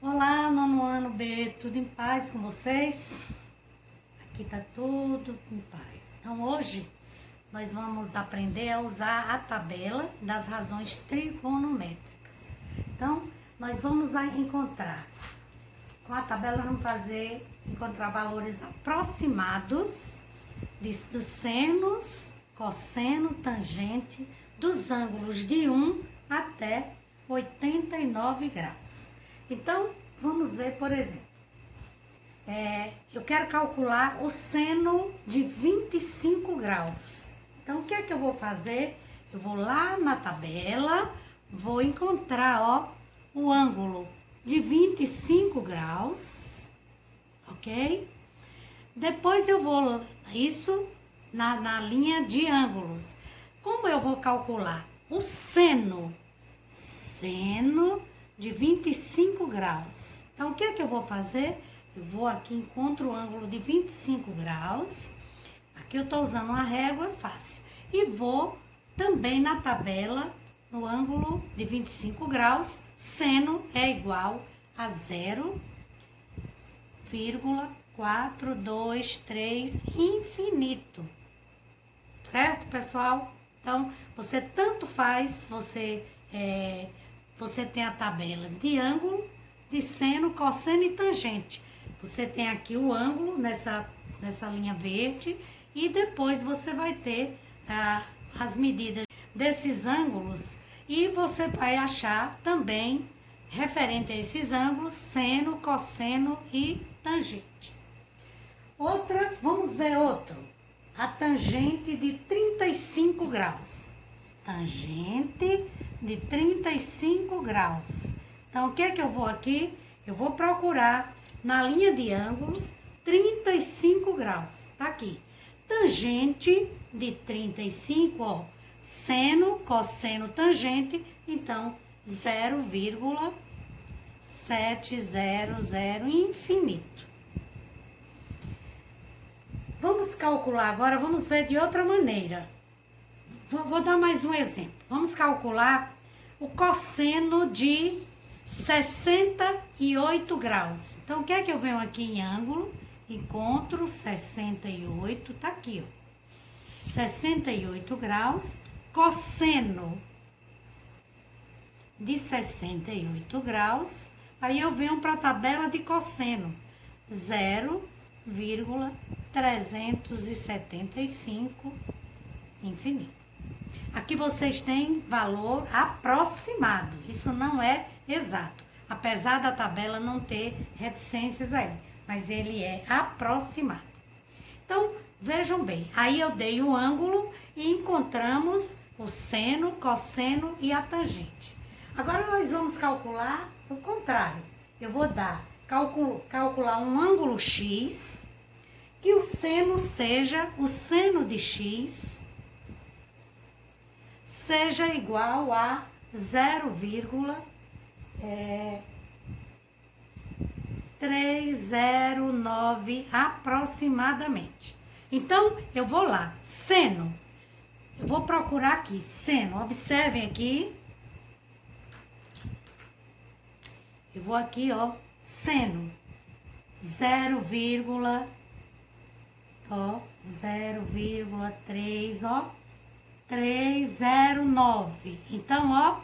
Olá, nono ano B, tudo em paz com vocês? Aqui tá tudo em paz. Então, hoje nós vamos aprender a usar a tabela das razões trigonométricas. Então, nós vamos encontrar, com a tabela vamos encontrar valores aproximados dos senos, cosseno, tangente, dos ângulos de 1 até 89 graus. Então, vamos ver, por exemplo, eu quero calcular o seno de 25 graus. Então, o que é que eu vou fazer? Eu vou lá na tabela, vou encontrar, o ângulo de 25 graus, ok? Depois eu vou, isso na linha de ângulos. Como eu vou calcular o seno de 25 graus. Então, o que é que eu vou fazer? Eu vou aqui, encontro o ângulo de 25 graus. Aqui eu estou usando uma régua, é fácil. E vou também na tabela, no ângulo de 25 graus, seno é igual a 0,423 infinito. Certo, pessoal? Então, você tanto faz, você tem a tabela de ângulo, de seno, cosseno e tangente. Você tem aqui o ângulo nessa linha verde e depois você vai ter as medidas desses ângulos e você vai achar também, referente a esses ângulos, seno, cosseno e tangente. Vamos ver outro. A tangente de 35 graus. Tangente de 35 graus. Então, o que é que eu vou aqui? Eu vou procurar na linha de ângulos 35 graus. Tá aqui. Tangente de 35, seno, cosseno, tangente. Então, 0,700 infinito. Vamos calcular agora, vamos ver de outra maneira. Vou dar mais um exemplo. Vamos calcular o cosseno de 68 graus. Então, o que é que eu venho aqui em ângulo? Encontro 68, tá aqui, 68 graus. Cosseno de 68 graus. Aí eu venho para a tabela de cosseno. 0,375 infinito. Aqui vocês têm valor aproximado, isso não é exato, apesar da tabela não ter reticências aí, mas ele é aproximado. Então, vejam bem, aí eu dei o ângulo e encontramos o seno, cosseno e a tangente. Agora nós vamos calcular o contrário. Eu vou calcular um ângulo X, que o seno seja, o seno de X seja igual a 0,309 aproximadamente. Então, eu vou lá, seno, eu vou procurar aqui, seno, observem aqui, eu vou aqui, seno, 0,3, 309. Então,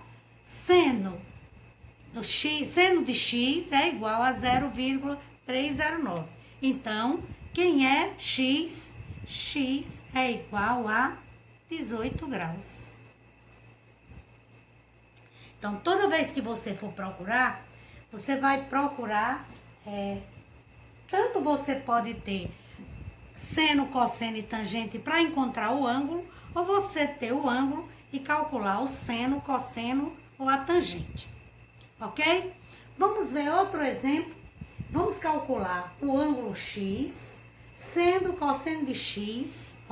seno de x é igual a 0,309. Então, quem é x? X é igual a 18 graus. Então, toda vez que você for procurar, você vai procurar, tanto você pode ter seno, cosseno e tangente para encontrar o ângulo, ou você ter o ângulo e calcular o seno, cosseno ou a tangente. Ok? Vamos ver outro exemplo. Vamos calcular o ângulo X, sendo cosseno de X,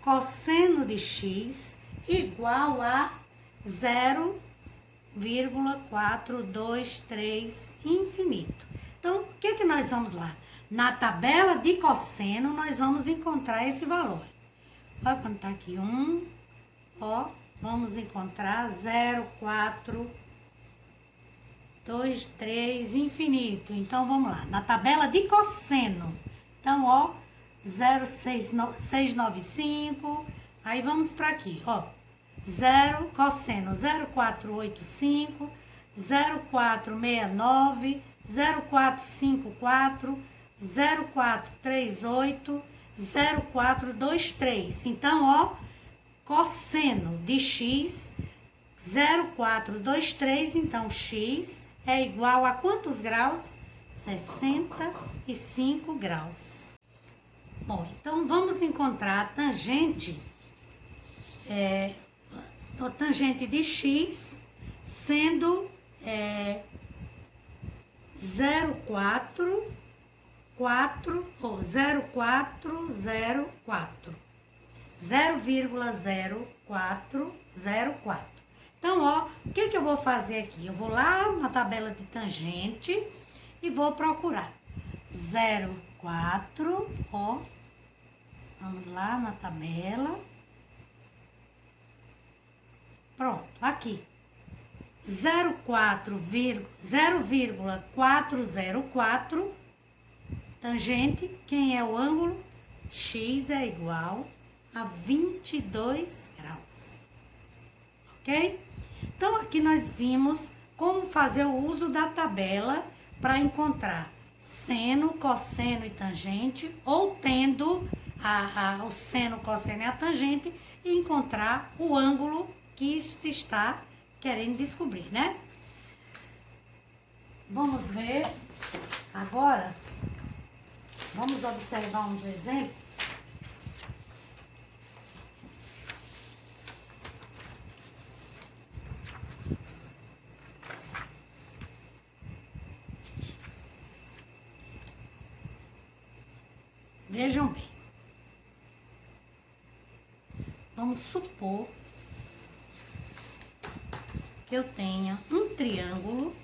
cosseno de X igual a 0,423 infinito. Então, o que que nós vamos lá? Na tabela de cosseno, nós vamos encontrar esse valor. Olha quando tá aqui, vamos encontrar 0,4 2, 3, infinito. Então, vamos lá. Na tabela de cosseno. Então, ó, 0,695. Aí, vamos para aqui, ó. 0, cosseno, 0,485, 0,469, 0,454, 0,438, 0,423. Então, ó, cosseno de x, 0,423. Então, x é igual a quantos graus? 65 graus. Bom, então, vamos encontrar a tangente, a tangente de x sendo 0,404 ou 0,404. 0,0404. Então, ó, o que eu vou fazer aqui? Eu vou lá na tabela de tangente e vou procurar 0,4, ó. Vamos lá na tabela. Pronto, aqui. 0,404, tangente, quem é o ângulo? X é igual a 22 graus. Ok? Então, aqui nós vimos como fazer o uso da tabela para encontrar seno, cosseno e tangente, ou tendo o seno, cosseno e a tangente, e encontrar o ângulo que se está querendo descobrir, né? Vamos ver agora, vamos observar uns exemplos. Vejam bem. Vamos supor que eu tenha um triângulo.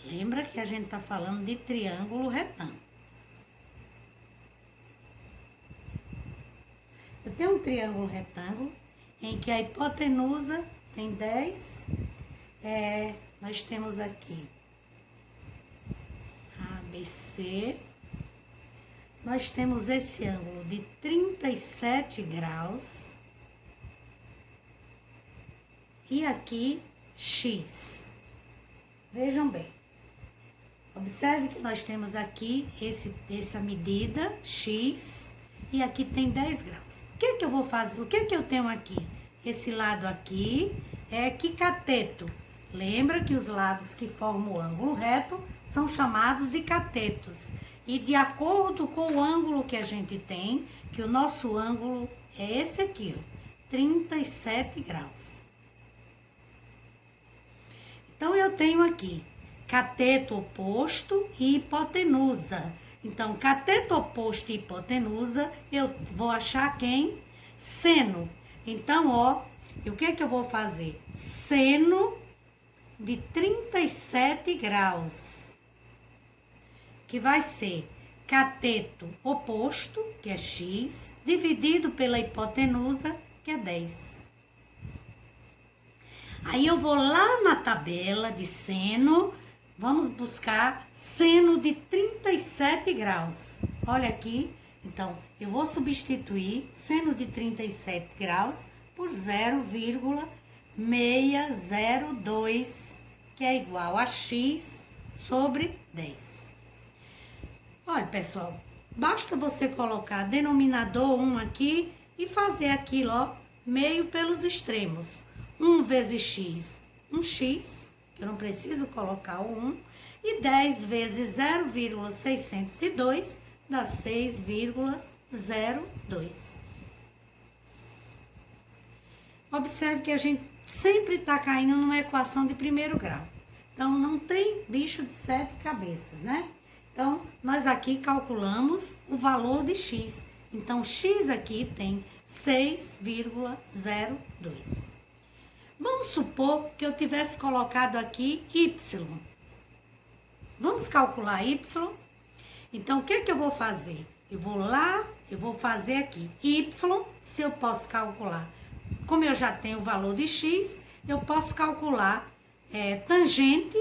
Lembra que a gente está falando de triângulo retângulo. Eu tenho um triângulo retângulo em que a hipotenusa tem 10. Nós temos aqui ABC. Nós temos esse ângulo de 37 graus. E aqui, X. Vejam bem. Observe que nós temos aqui essa medida, X, e aqui tem 10 graus. O que eu vou fazer? O que eu tenho aqui? Esse lado aqui é equicateto. Lembra que os lados que formam o ângulo reto são chamados de catetos. E de acordo com o ângulo que a gente tem, que o nosso ângulo é esse aqui, ó, 37 graus. Então, eu tenho aqui cateto oposto e hipotenusa. Então, cateto oposto e hipotenusa, eu vou achar quem? Seno. Então, ó, e o que eu vou fazer? Seno de 37 graus, que vai ser cateto oposto, que é x, dividido pela hipotenusa, que é 10. Aí eu vou lá na tabela de seno, vamos buscar seno de 37 graus. Olha aqui, então, eu vou substituir seno de 37 graus por 0,602, que é igual a x sobre 10. Olha, pessoal, basta você colocar denominador 1 aqui e fazer aquilo, ó, meio pelos extremos. 1 vezes x, 1x, que eu não preciso colocar o 1, e 10 vezes 0,602 dá 6,02. Observe que a gente sempre está caindo numa equação de primeiro grau. Então, não tem bicho de 7 cabeças, né? Então, nós aqui calculamos o valor de x. Então, x aqui tem 6,02. Vamos supor que eu tivesse colocado aqui y. Vamos calcular y. Então, o que eu vou fazer? Eu vou lá, eu vou fazer aqui y, se eu posso calcular. Como eu já tenho o valor de x, eu posso calcular tangente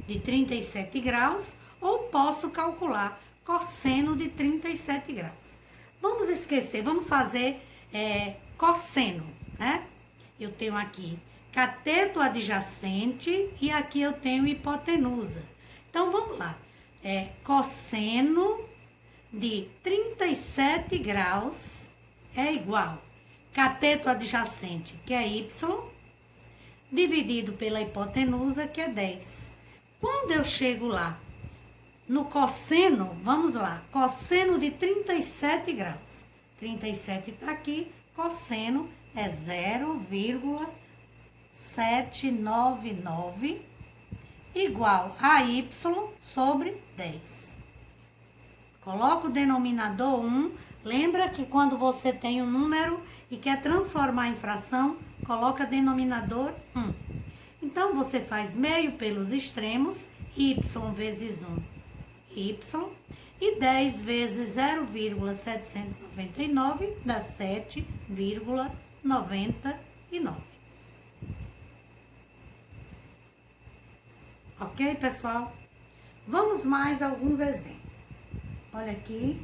de 37 graus ou posso calcular cosseno de 37 graus. Vamos esquecer, vamos fazer cosseno, né? Eu tenho aqui cateto adjacente e aqui eu tenho hipotenusa. Então, vamos lá. Cosseno de 37 graus é igual cateto adjacente, que é y, dividido pela hipotenusa, que é 10. Quando eu chego lá no cosseno, vamos lá, cosseno de 37 graus. 37 está aqui, cosseno é 0,799 igual a y sobre 10. Coloca o denominador 1. Lembra que quando você tem um número e quer transformar em fração, coloca denominador 1. Então, você faz meio pelos extremos, y vezes 1, y, e 10 vezes 0,799 dá 7,99. Ok, pessoal? Vamos mais alguns exemplos. Olha aqui.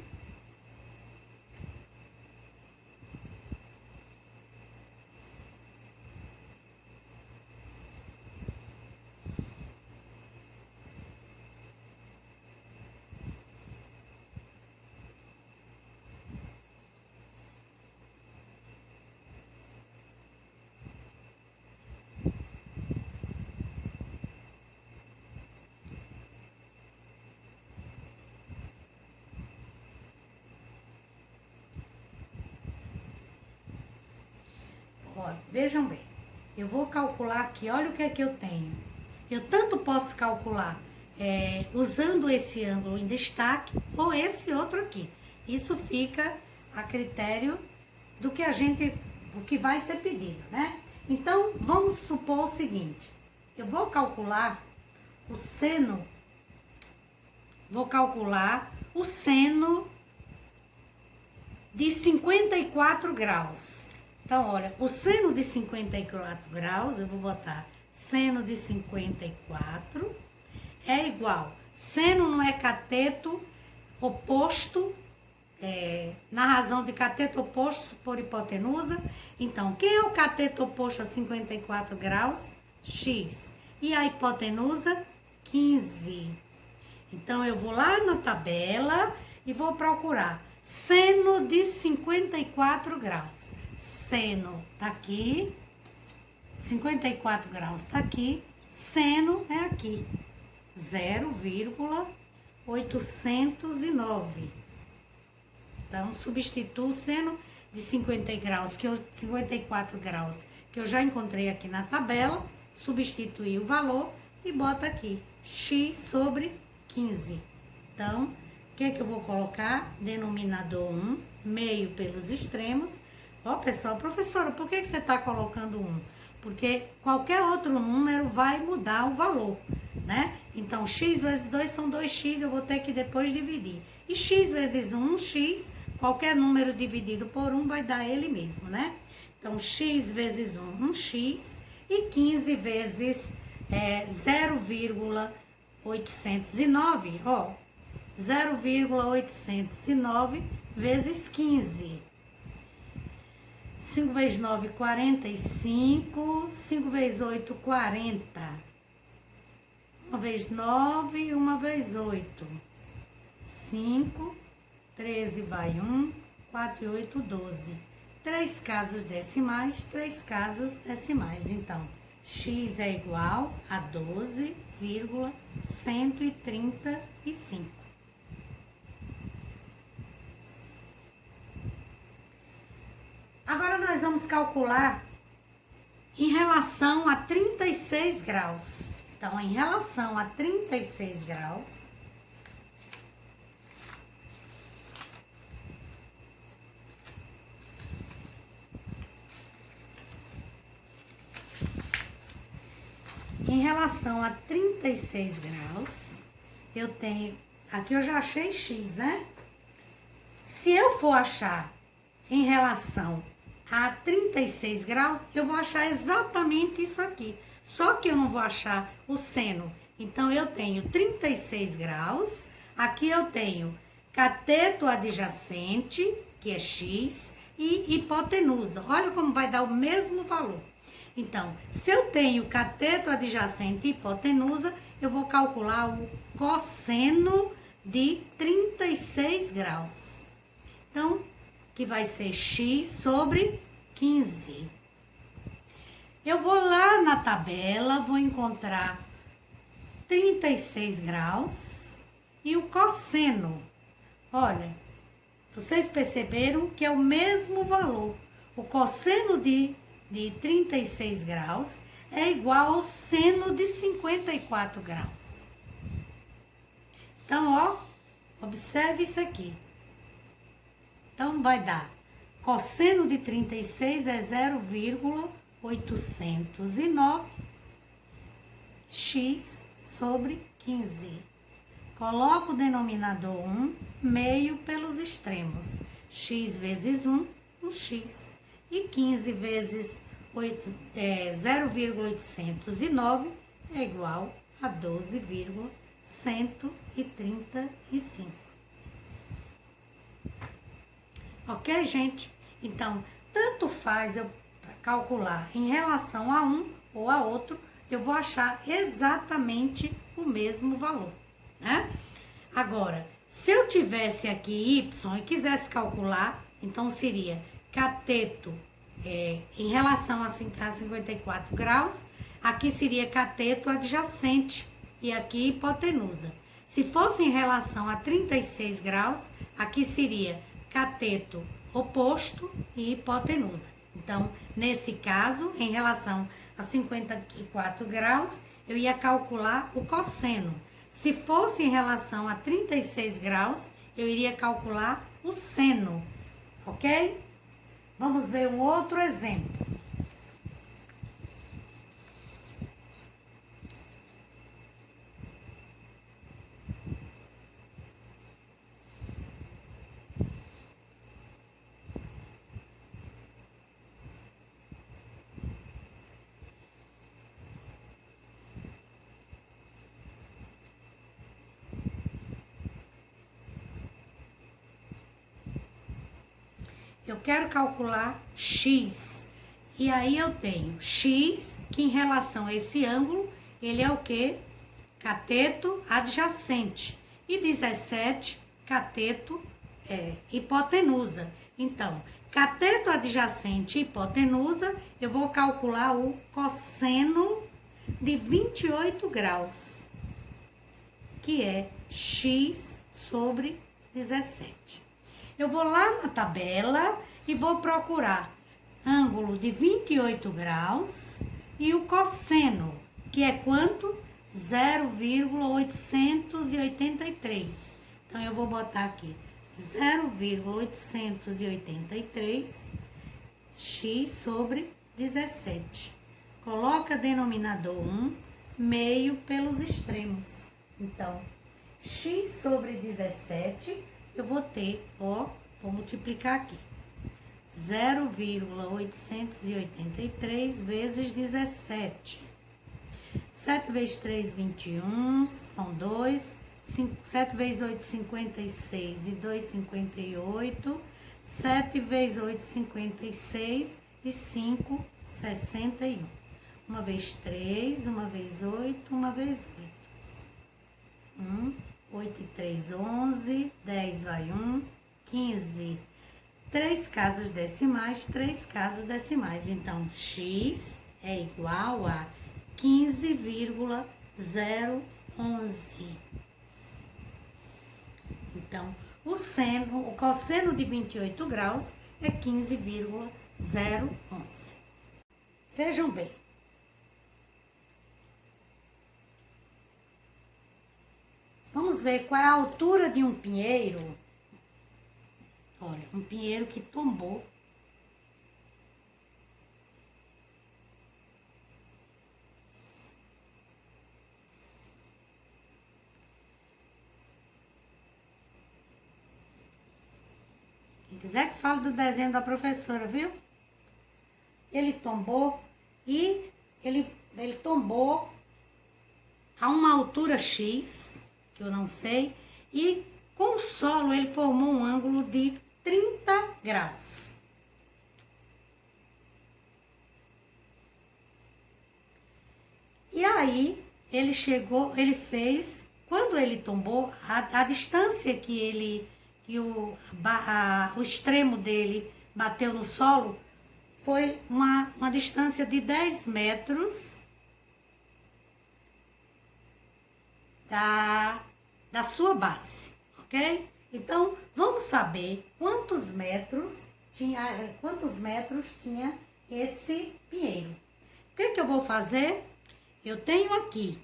Olha, vejam bem, eu vou calcular aqui, olha o que é que eu tenho. Eu tanto posso calcular usando esse ângulo em destaque ou esse outro aqui. Isso fica a critério do que o que vai ser pedido, né? Então, vamos supor o seguinte, eu vou calcular o seno de 54 graus. Então, olha, o seno de 54 graus, eu vou botar seno de 54 é igual. Seno não é cateto oposto, na razão de cateto oposto por hipotenusa. Então, quem é o cateto oposto a 54 graus? X. E a hipotenusa? 15. Então, eu vou lá na tabela e vou procurar seno de 54 graus. Seno tá aqui, 54 graus tá aqui, seno é aqui, 0,809. Então, substituo o seno de 54 graus, que eu já encontrei aqui na tabela, substituí o valor e bota aqui, x sobre 15. Então, o que é que eu vou colocar? Denominador 1, meio pelos extremos. Ó, pessoal, professora, por que você está colocando 1? Porque qualquer outro número vai mudar o valor, né? Então, x vezes 2 são 2x, eu vou ter que depois dividir. E x vezes 1, x, qualquer número dividido por 1 vai dar ele mesmo, né? Então, x vezes 1, 1x, e 15 vezes 0,809, ó, 0,809 vezes 15. 5 vezes 9, 45. 5 vezes 8, 40. 1 vezes 9, 1 vezes 8. 5, 13 vai 1, 4 e 8, 12. 3 casas decimais, 3 casas decimais. Então, x é igual a 12,135. Agora, nós vamos calcular em relação a 36 graus. Então, em relação a 36 graus, eu tenho, aqui eu já achei x, né? Se eu for achar em relação a 36 graus, eu vou achar exatamente isso aqui. Só que eu não vou achar o seno. Então, eu tenho 36 graus. Aqui eu tenho cateto adjacente, que é x, e hipotenusa. Olha como vai dar o mesmo valor. Então, se eu tenho cateto adjacente e hipotenusa, eu vou calcular o cosseno de 36 graus. Então, que vai ser x sobre 15. Eu vou lá na tabela, vou encontrar 36 graus e o cosseno. Olha, vocês perceberam que é o mesmo valor. O cosseno de 36 graus é igual ao seno de 54 graus. Então, ó, observe isso aqui. Então, vai dar cosseno de 36 é 0,809 x sobre 15. Coloco o denominador 1, meio pelos extremos. X vezes 1, 1x. E 15 vezes 0,809 é igual a 12,135. Ok, gente? Então, tanto faz eu calcular em relação a um ou a outro, eu vou achar exatamente o mesmo valor, né? Agora, se eu tivesse aqui y e quisesse calcular, então seria cateto em relação a 54 graus, aqui seria cateto adjacente e aqui hipotenusa. Se fosse em relação a 36 graus, aqui seria cateto oposto e hipotenusa. Então, nesse caso, em relação a 54 graus, eu ia calcular o cosseno. Se fosse em relação a 36 graus, eu iria calcular o seno, ok? Vamos ver um outro exemplo. Eu quero calcular x. E aí eu tenho x, que em relação a esse ângulo, ele é o quê? Cateto adjacente. E 17, cateto hipotenusa. Então, cateto adjacente e hipotenusa, eu vou calcular o cosseno de 28 graus, que é x sobre 17. Eu vou lá na tabela e vou procurar ângulo de 28 graus e o cosseno, que é quanto? 0,883. Então, eu vou botar aqui 0,883 x sobre 17. Coloca denominador 1, meio pelos extremos. Então, x sobre 17, eu vou ter, ó, vou multiplicar aqui. 0,883 vezes 17. 7 vezes 3, 21, são 2. 7 vezes 8, 56 e 2, 58. 7 vezes 8, 56 e 5, 61. Uma vez 3, uma vez 8, uma vez 8. 8 e 3, 11. 10 vai 1, 15. 3 casas decimais, 3 casas decimais. Então, x é igual a 15,011. Então, o cosseno de 28 graus é 15,011. Vejam bem. Vamos ver qual é a altura de um pinheiro. Olha, um pinheiro que tombou. Quem quiser que fale do desenho da professora, viu? Ele tombou e ele ele tombou a uma altura X, que eu não sei, e com o solo ele formou um ângulo de 30 graus. E aí, ele chegou, ele fez, quando ele tombou, a distância que o extremo dele bateu no solo foi uma distância de 10 metros da sua base, ok? Então, vamos saber quantos metros tinha esse pinheiro. O que eu vou fazer? Eu tenho aqui,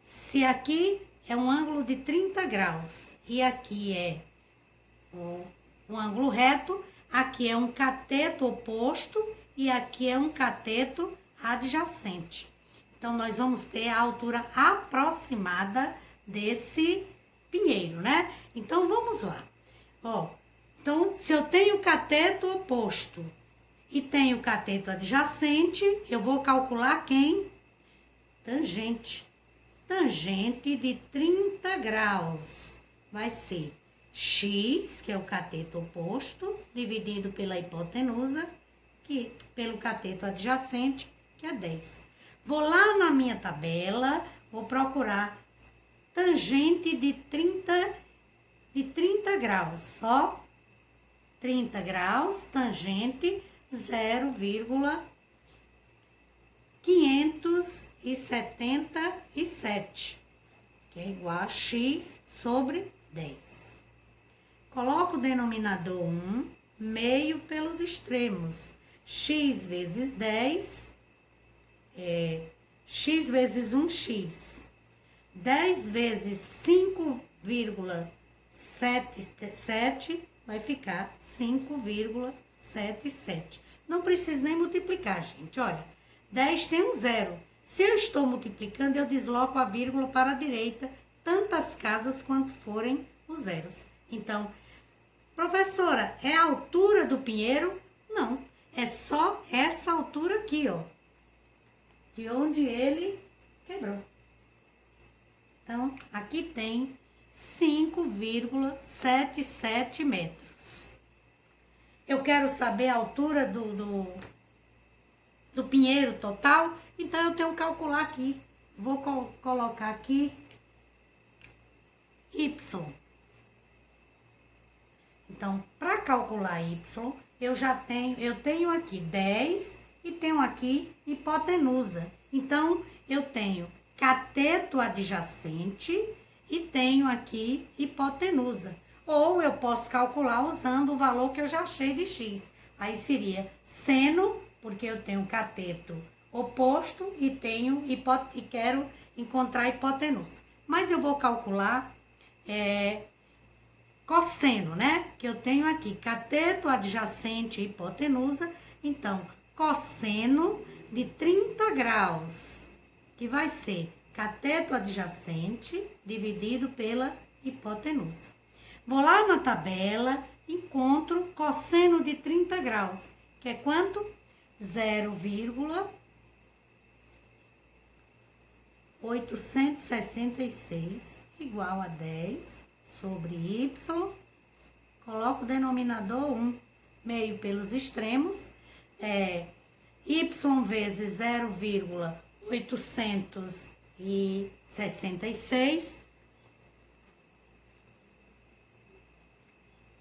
se aqui é um ângulo de 30 graus e aqui é um ângulo reto, aqui é um cateto oposto e aqui é um cateto adjacente. Então, nós vamos ter a altura aproximada desse pinheiro, né? Então, vamos lá. Ó, então, se eu tenho cateto oposto e tenho cateto adjacente, eu vou calcular quem? Tangente. Tangente de 30 graus vai ser x, que é o cateto oposto, dividido pela hipotenusa, pelo cateto adjacente, que é 10. Vou lá na minha tabela, vou procurar tangente de 30 graus, ó. 30 graus, tangente 0,577, que é igual a x sobre 10. Coloco o denominador 1, meio pelos extremos. X vezes 10 x vezes 1x. 10 vezes 5,77 vai ficar 5,77. Não precisa nem multiplicar, gente. Olha, 10 tem um zero. Se eu estou multiplicando, eu desloco a vírgula para a direita, tantas casas quanto forem os zeros. Então, professora, é a altura do pinheiro? Não, é só essa altura aqui, ó, de onde ele quebrou. Então, aqui tem 5,77 metros. Eu quero saber a altura do pinheiro total, então eu tenho que calcular aqui. Vou colocar aqui Y. Então, para calcular Y, eu tenho aqui 10 e tenho aqui hipotenusa. Então, eu tenho cateto adjacente e tenho aqui hipotenusa. Ou eu posso calcular usando o valor que eu já achei de x. Aí seria seno, porque eu tenho cateto oposto e quero encontrar hipotenusa. Mas eu vou calcular cosseno, né? Que eu tenho aqui cateto adjacente e hipotenusa. Então, cosseno de 30 graus, que vai ser cateto adjacente dividido pela hipotenusa. Vou lá na tabela, encontro cosseno de 30 graus, que é quanto? 0,866 igual a 10 sobre y. Coloco o denominador 1, meio pelos extremos, y vezes 0,866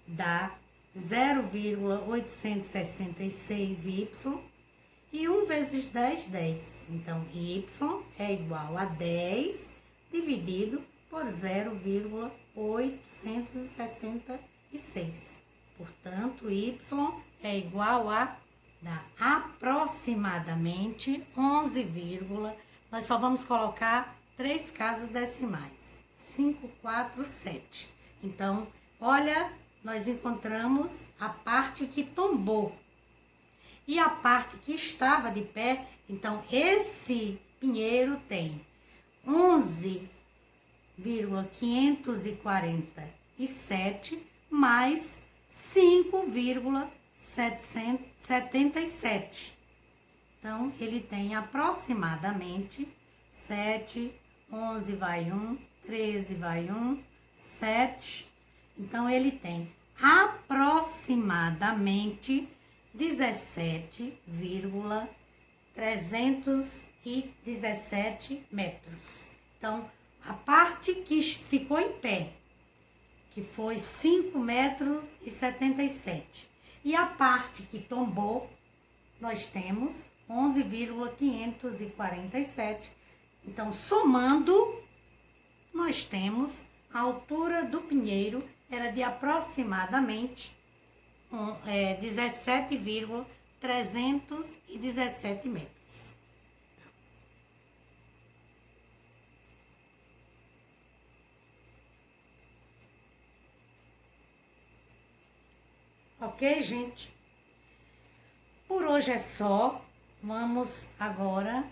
dá 0,866y e 1 vezes 10, 10. Então, y é igual a 10 dividido por 0,866. Portanto, y é igual a dá aproximadamente 11, nós só vamos colocar 3 casas decimais, 547. Então, olha, nós encontramos a parte que tombou e a parte que estava de pé. Então, esse pinheiro tem 11,547 mais 5,777. Então, ele tem aproximadamente 7, 11 vai 1, 13 vai 1, 7. Então, ele tem aproximadamente 17,317 metros. Então, a parte que ficou em pé, que foi 5 metros e 77. E a parte que tombou, nós temos 11,547. Então, somando, nós temos a altura do pinheiro era de aproximadamente 17,317 metros. Ok, gente? Por hoje é só. Vamos agora,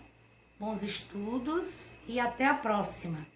bons estudos e até a próxima.